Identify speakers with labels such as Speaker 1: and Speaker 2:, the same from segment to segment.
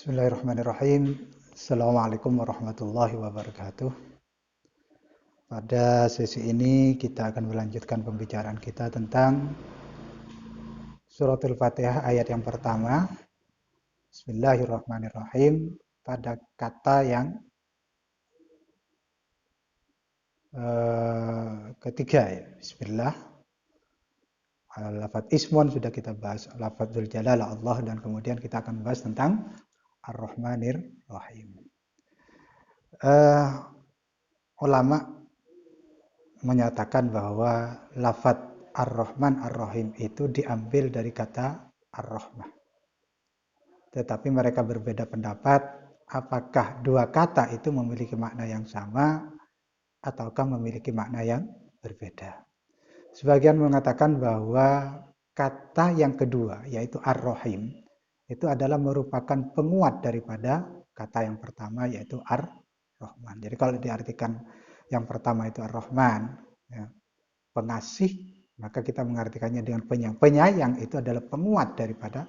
Speaker 1: Bismillahirrahmanirrahim. Assalamualaikum warahmatullahi wabarakatuh. Pada sesi ini kita akan melanjutkan pembicaraan kita tentang Suratul Fatihah ayat yang pertama. Bismillahirrahmanirrahim. Pada kata yang ketiga ya. Bismillah. Lafadz ismun sudah kita bahas. Lafadzul jalala Allah, dan kemudian kita akan bahas tentang Ar-Rahmanir Rahim. Ulama menyatakan bahwa lafadz Ar-Rahman Ar-Rahim itu diambil dari kata Ar-Rahmah. Tetapi mereka berbeda pendapat apakah dua kata itu memiliki makna yang sama ataukah memiliki makna yang berbeda. Sebagian mengatakan bahwa kata yang kedua, yaitu Ar-Rahim, itu adalah merupakan penguat daripada kata yang pertama, yaitu Ar-Rahman. Jadi kalau diartikan yang pertama itu Ar-Rahman, ya, pengasih, maka kita mengartikannya dengan penyayang. Penyayang itu adalah penguat daripada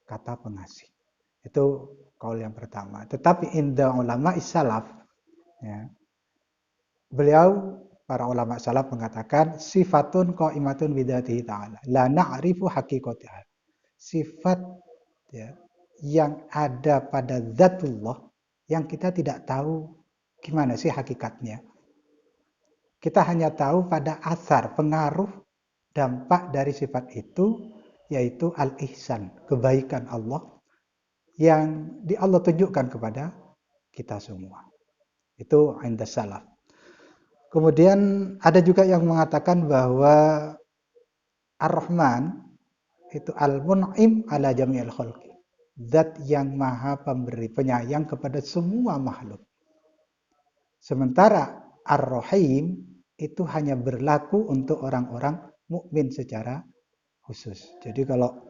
Speaker 1: kata pengasih. Itu kaul yang pertama. Tetapi inda ulama salaf, ya, beliau para ulama salaf mengatakan sifatun qaimatun bidzatihi ta'ala la na'rifu haqiqataha. Sifat, ya, yang ada pada zatullah yang kita tidak tahu gimana sih hakikatnya. Kita hanya tahu pada asar, pengaruh, dampak dari sifat itu, yaitu al-ihsan, kebaikan Allah yang Allah tunjukkan kepada kita semua. Itu inda salaf. Kemudian ada juga yang mengatakan bahwa Ar-Rahman itu al-mun'im ala jami'il khalqi. Zat yang maha pemberi, penyayang kepada semua makhluk. Sementara Ar-Rahim itu hanya berlaku untuk orang-orang mukmin secara khusus. Jadi kalau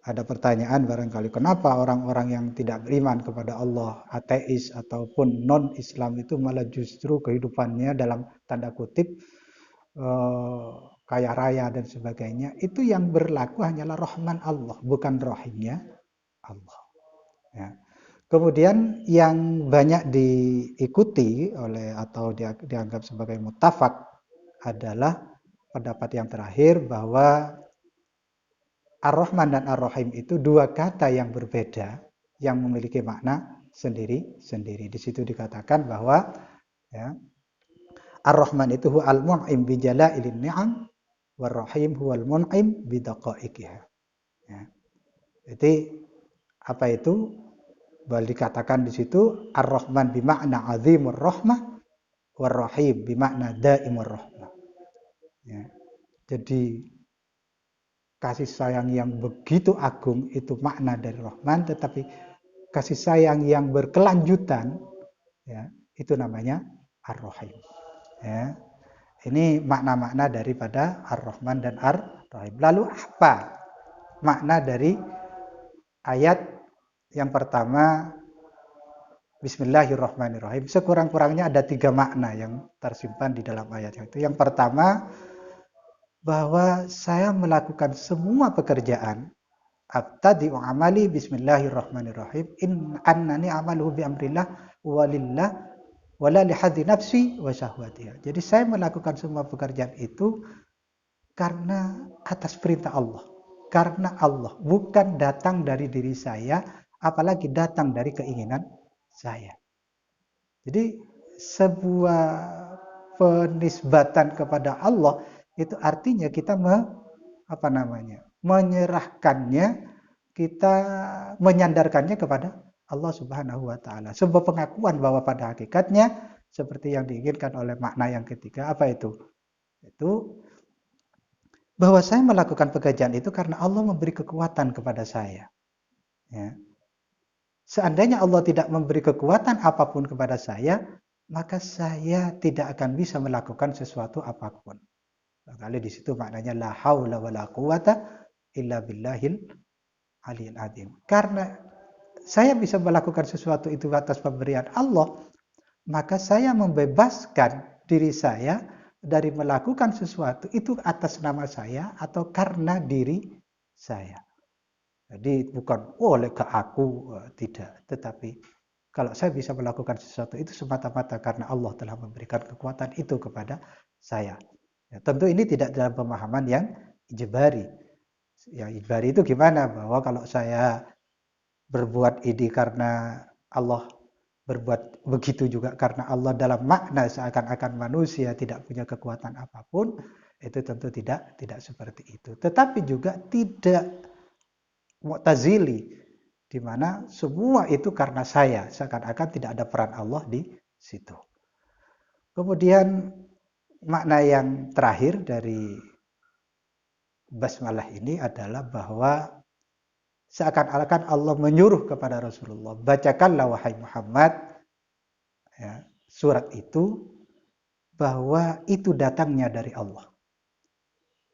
Speaker 1: ada pertanyaan barangkali kenapa orang-orang yang tidak beriman kepada Allah, ateis ataupun non-Islam itu malah justru kehidupannya dalam tanda kutip kaya raya dan sebagainya, itu yang berlaku hanyalah Rahman Allah, bukan Rahimnya Allah. Ya. Kemudian yang banyak diikuti oleh atau dianggap sebagai muttafaq adalah pendapat yang terakhir bahwa Ar-Rahman dan Ar-Rahim itu dua kata yang berbeda yang memiliki makna sendiri-sendiri. Di situ dikatakan bahwa, ya, Ar-Rahman itu huwal mun'im bi jala'ilin ni'am war-Rahim huwal mun'im bi daqaiqiha. Ya. Jadi apa itu? Bahwa dikatakan di situ Ar-Rahman bi makna azimur rahmah war-Rahim bi makna daimur rahmah. Ya. Jadi kasih sayang yang begitu agung itu makna dari Rahman, tetapi kasih sayang yang berkelanjutan, ya, itu namanya Ar-Rahim. Ya. Ini makna-makna daripada Ar-Rahman dan Ar-Rahim. Lalu apa makna dari ayat yang pertama Bismillahirrahmanirrahim? Sekurang-kurangnya ada 3 makna yang tersimpan di dalam ayat itu. Yang pertama, bahwa saya melakukan semua pekerjaan abtadi'u amali bismillahirrahmanirrahim in annani amaluhu bi amrillah walillah wala li hadzi nafsi wa syahwatiha. Jadi saya melakukan semua pekerjaan itu karena atas perintah Allah. Karena Allah, bukan datang dari diri saya, apalagi datang dari keinginan saya. Jadi sebuah penisbatan kepada Allah itu artinya kita menyerahkannya, kita menyandarkannya kepada Allah Subhanahu wa taala. Sebuah pengakuan bahwa pada hakikatnya seperti yang diinginkan oleh makna yang ketiga, apa itu? Itu bahwa saya melakukan pekerjaan itu karena Allah memberi kekuatan kepada saya. Ya. Seandainya Allah tidak memberi kekuatan apapun kepada saya, maka saya tidak akan bisa melakukan sesuatu apapun. Kali di situ maknanya la haula wala quwata illa billahil aliyil azim. Karena saya bisa melakukan sesuatu itu atas pemberian Allah, maka saya membebaskan diri saya dari melakukan sesuatu itu atas nama saya atau karena diri saya. Jadi bukan oleh ke aku, tidak. Tetapi kalau saya bisa melakukan sesuatu itu semata-mata karena Allah telah memberikan kekuatan itu kepada saya. Ya, tentu ini tidak dalam pemahaman yang ijbari. Yang ijbari itu gimana? Bahwa kalau saya berbuat ini karena Allah, berbuat begitu juga karena Allah, dalam makna seakan-akan manusia tidak punya kekuatan apapun, itu tentu tidak seperti itu. Tetapi juga tidak Mu'tazili, di mana semua itu karena saya, seakan-akan tidak ada peran Allah di situ. Kemudian makna yang terakhir dari basmalah ini adalah bahwa seakan-akan Allah menyuruh kepada Rasulullah, bacakanlah wahai Muhammad, ya, surat itu, bahwa itu datangnya dari Allah.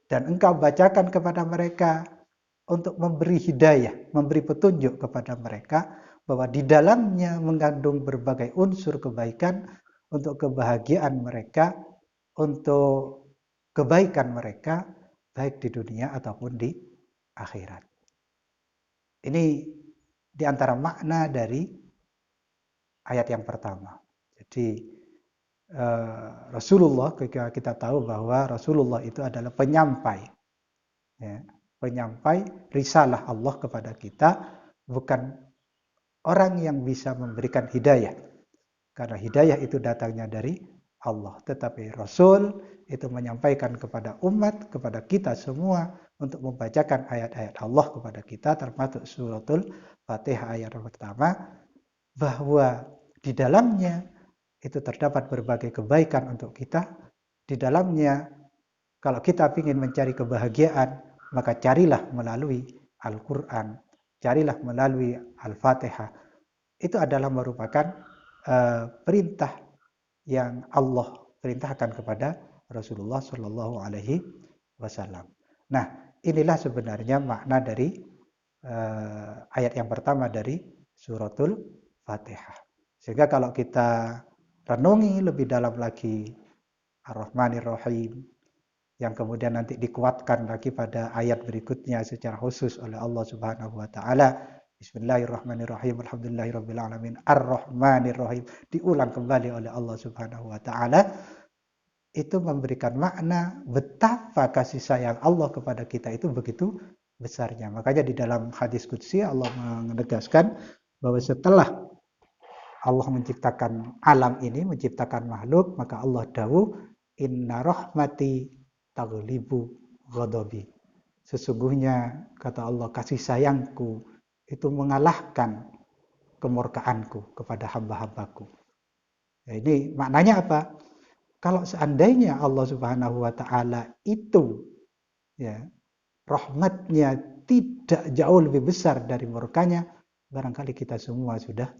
Speaker 1: Dan engkau bacakan kepada mereka untuk memberi hidayah, memberi petunjuk kepada mereka bahwa di dalamnya mengandung berbagai unsur kebaikan untuk kebahagiaan mereka, untuk kebaikan mereka baik di dunia ataupun di akhirat. Ini di antara makna dari ayat yang pertama. Jadi Rasulullah, ketika kita tahu bahwa Rasulullah itu adalah penyampai, ya, penyampai risalah Allah kepada kita, bukan orang yang bisa memberikan hidayah, karena hidayah itu datangnya dari Allah. Tetapi Rasul itu menyampaikan kepada umat, kepada kita semua, untuk membacakan ayat-ayat Allah kepada kita, termasuk suratul Fatihah ayat pertama, bahwa di dalamnya itu terdapat berbagai kebaikan untuk kita. Di dalamnya, kalau kita ingin mencari kebahagiaan, maka carilah melalui Al-Quran, carilah melalui Al-Fatihah. Itu adalah merupakan perintah yang Allah perintahkan kepada Rasulullah Shallallahu Alaihi Wasallam. Nah, inilah sebenarnya makna dari ayat yang pertama dari suratul Fatihah. Sehingga kalau kita renungi lebih dalam lagi Ar-Rahmanir Rahim, yang kemudian nanti dikuatkan lagi pada ayat berikutnya secara khusus oleh Allah Subhanahu wa taala, Bismillahirrahmanirrahim, Alhamdulillahirabbil alamin, Ar-Rahmanir Rahim, diulang kembali oleh Allah Subhanahu wa taala, itu memberikan makna betapa kasih sayang Allah kepada kita itu begitu besarnya. Makanya di dalam hadis qudsi Allah menegaskan bahwa setelah Allah menciptakan alam ini, menciptakan makhluk, maka Allah dawuh, inna rahmati taghlibu ghadabi. Sesungguhnya, kata Allah, kasih sayangku itu mengalahkan kemurkaanku kepada hamba-hambaku. Ya, ini maknanya apa? Kalau seandainya Allah Subhanahu wa taala itu, ya, rahmatnya tidak jauh lebih besar dari murkanya, barangkali kita semua sudah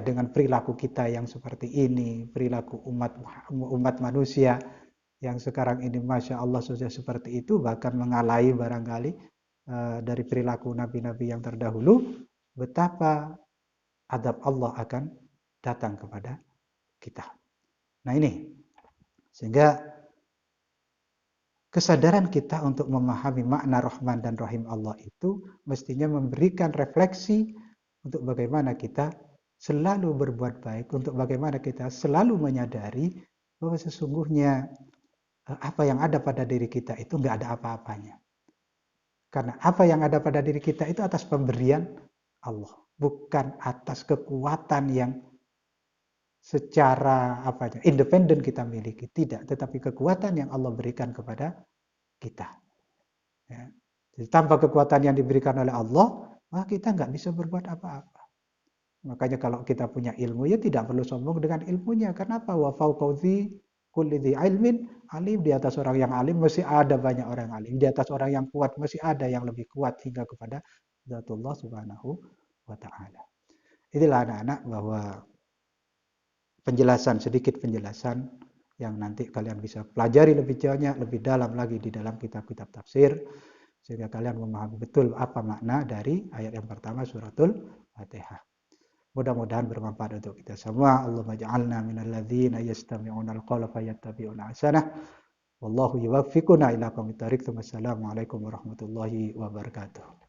Speaker 1: dengan perilaku kita yang seperti ini, perilaku umat manusia yang sekarang ini, masya Allah, sudah seperti itu, bahkan mengalahi barangkali dari perilaku nabi-nabi yang terdahulu, betapa adab Allah akan datang kepada kita. Nah ini, sehingga kesadaran kita untuk memahami makna Rahman dan Rahim Allah itu mestinya memberikan refleksi untuk bagaimana kita selalu berbuat baik, untuk bagaimana kita selalu menyadari bahwa sesungguhnya apa yang ada pada diri kita itu nggak ada apa-apanya. Karena apa yang ada pada diri kita itu atas pemberian Allah, bukan atas kekuatan yang secara independen kita miliki, tidak, tetapi kekuatan yang Allah berikan kepada kita. Ya. Jadi tanpa kekuatan yang diberikan oleh Allah, maka kita nggak bisa berbuat apa-apa. Makanya kalau kita punya ilmu, ya tidak perlu sombong dengan ilmunya. Kenapa? Wa fauqadzi kulli dzi ilmin alim. Di atas orang yang alim masih ada banyak orang alim. Di atas orang yang kuat masih ada yang lebih kuat, hingga kepada Zatullah Subhanahu wa taala. Inilah anak-anak bahwa sedikit penjelasan yang nanti kalian bisa pelajari lebih banyak, lebih dalam lagi di dalam kitab-kitab tafsir, sehingga kalian memahami betul apa makna dari ayat yang pertama suratul Fatihah. Mudah-mudahan bermanfaat untuk kita semua. Allahumma ja'alna minal ladzina yastami'una al-qawla fayattabi'una ahsanah. Wallahu yuwaffiquna ila aqwamit thoriq. Wassalamualaikum warahmatullahi wabarakatuh.